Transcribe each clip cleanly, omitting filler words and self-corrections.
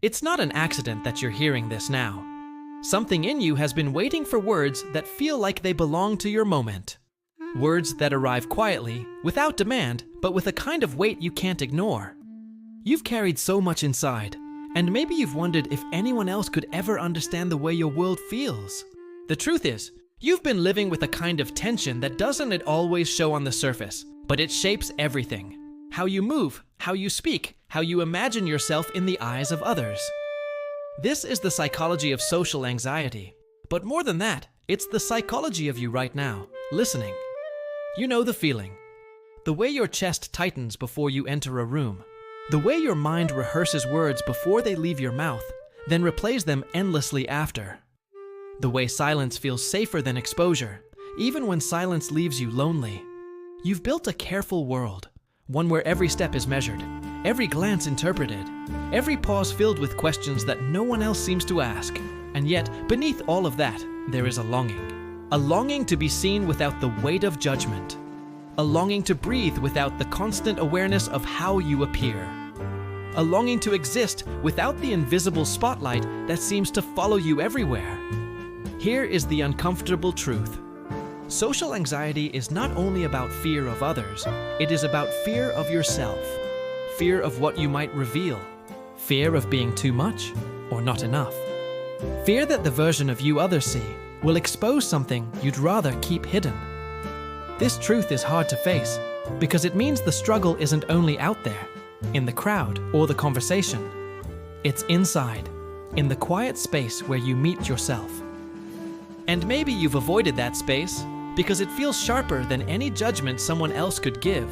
It's not an accident that you're hearing this now. Something in you has been waiting for words that feel like they belong to your moment. Words that arrive quietly, without demand, but with a kind of weight you can't ignore. You've carried so much inside, and maybe you've wondered if anyone else could ever understand the way your world feels. The truth is, you've been living with a kind of tension that doesn't always show on the surface, but it shapes everything. How you move, how you speak, how you imagine yourself in the eyes of others. This is the psychology of social anxiety. But more than that, it's the psychology of you right now, listening. You know the feeling. The way your chest tightens before you enter a room. The way your mind rehearses words before they leave your mouth, then replays them endlessly after. The way silence feels safer than exposure, even when silence leaves you lonely. You've built a careful world, one where every step is measured, every glance interpreted, every pause filled with questions that no one else seems to ask. And yet, beneath all of that, there is a longing to be seen without the weight of judgment, a longing to breathe without the constant awareness of how you appear, a longing to exist without the invisible spotlight that seems to follow you everywhere. Here is the uncomfortable truth. Social anxiety is not only about fear of others, it is about fear of yourself. Fear of what you might reveal. Fear of being too much or not enough. Fear that the version of you others see will expose something you'd rather keep hidden. This truth is hard to face because it means the struggle isn't only out there, in the crowd or the conversation. It's inside, in the quiet space where you meet yourself. And maybe you've avoided that space because it feels sharper than any judgment someone else could give.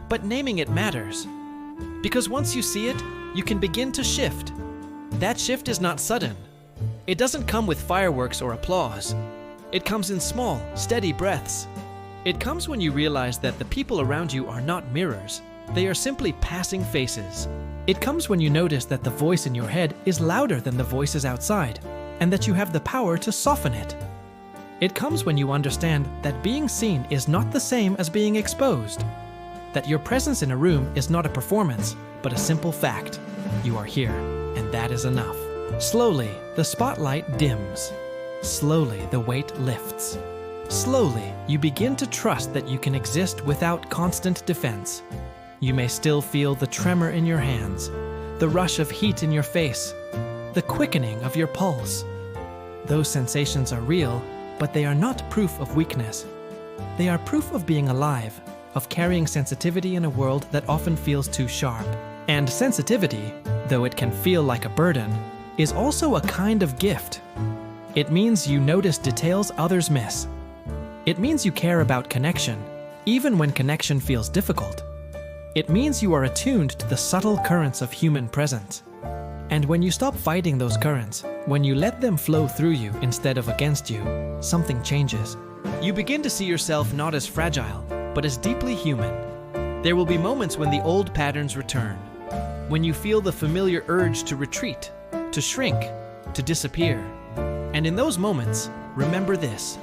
But naming it matters. Because once you see it, you can begin to shift. That shift is not sudden. It doesn't come with fireworks or applause. It comes in small, steady breaths. It comes when you realize that the people around you are not mirrors. They are simply passing faces. It comes when you notice that the voice in your head is louder than the voices outside, and that you have the power to soften it. It comes when you understand that being seen is not the same as being exposed. That your presence in a room is not a performance, but a simple fact. You are here, and that is enough. Slowly, the spotlight dims. Slowly, the weight lifts. Slowly, you begin to trust that you can exist without constant defense. You may still feel the tremor in your hands, the rush of heat in your face, the quickening of your pulse. Those sensations are real, but they are not proof of weakness. They are proof of being alive, of carrying sensitivity in a world that often feels too sharp. And sensitivity, though it can feel like a burden, is also a kind of gift. It means you notice details others miss. It means you care about connection, even when connection feels difficult. It means you are attuned to the subtle currents of human presence. And when you stop fighting those currents, when you let them flow through you instead of against you, something changes. You begin to see yourself not as fragile, but as deeply human. There will be moments when the old patterns return, when you feel the familiar urge to retreat, to shrink, to disappear. And in those moments, remember this.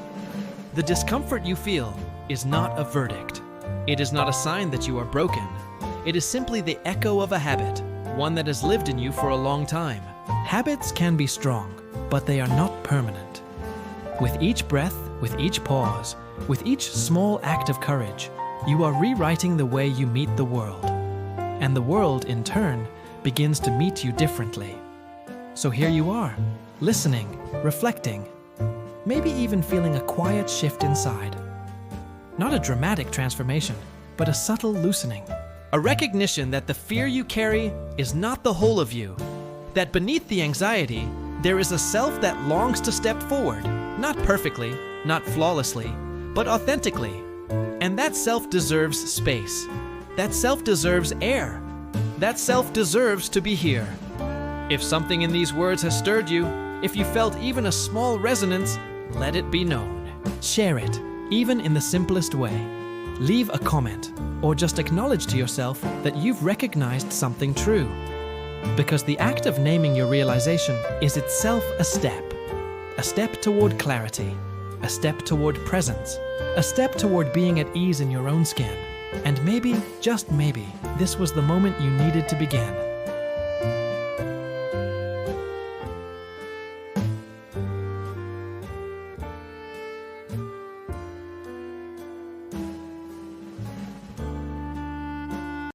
The discomfort you feel is not a verdict. It is not a sign that you are broken. It is simply the echo of a habit, one that has lived in you for a long time. Habits can be strong, but they are not permanent. With each breath, with each pause, with each small act of courage, you are rewriting the way you meet the world. And the world, in turn, begins to meet you differently. So here you are, listening, reflecting, maybe even feeling a quiet shift inside. Not a dramatic transformation, but a subtle loosening. A recognition that the fear you carry is not the whole of you. That beneath the anxiety, there is a self that longs to step forward, not perfectly, not flawlessly, but authentically. And that self deserves space. That self deserves air. That self deserves to be here. If something in these words has stirred you, if you felt even a small resonance, let it be known. Share it, even in the simplest way. Leave a comment, or just acknowledge to yourself that you've recognized something true. Because the act of naming your realization is itself a step toward clarity, a step toward presence, a step toward being at ease in your own skin. And maybe, just maybe, this was the moment you needed to begin.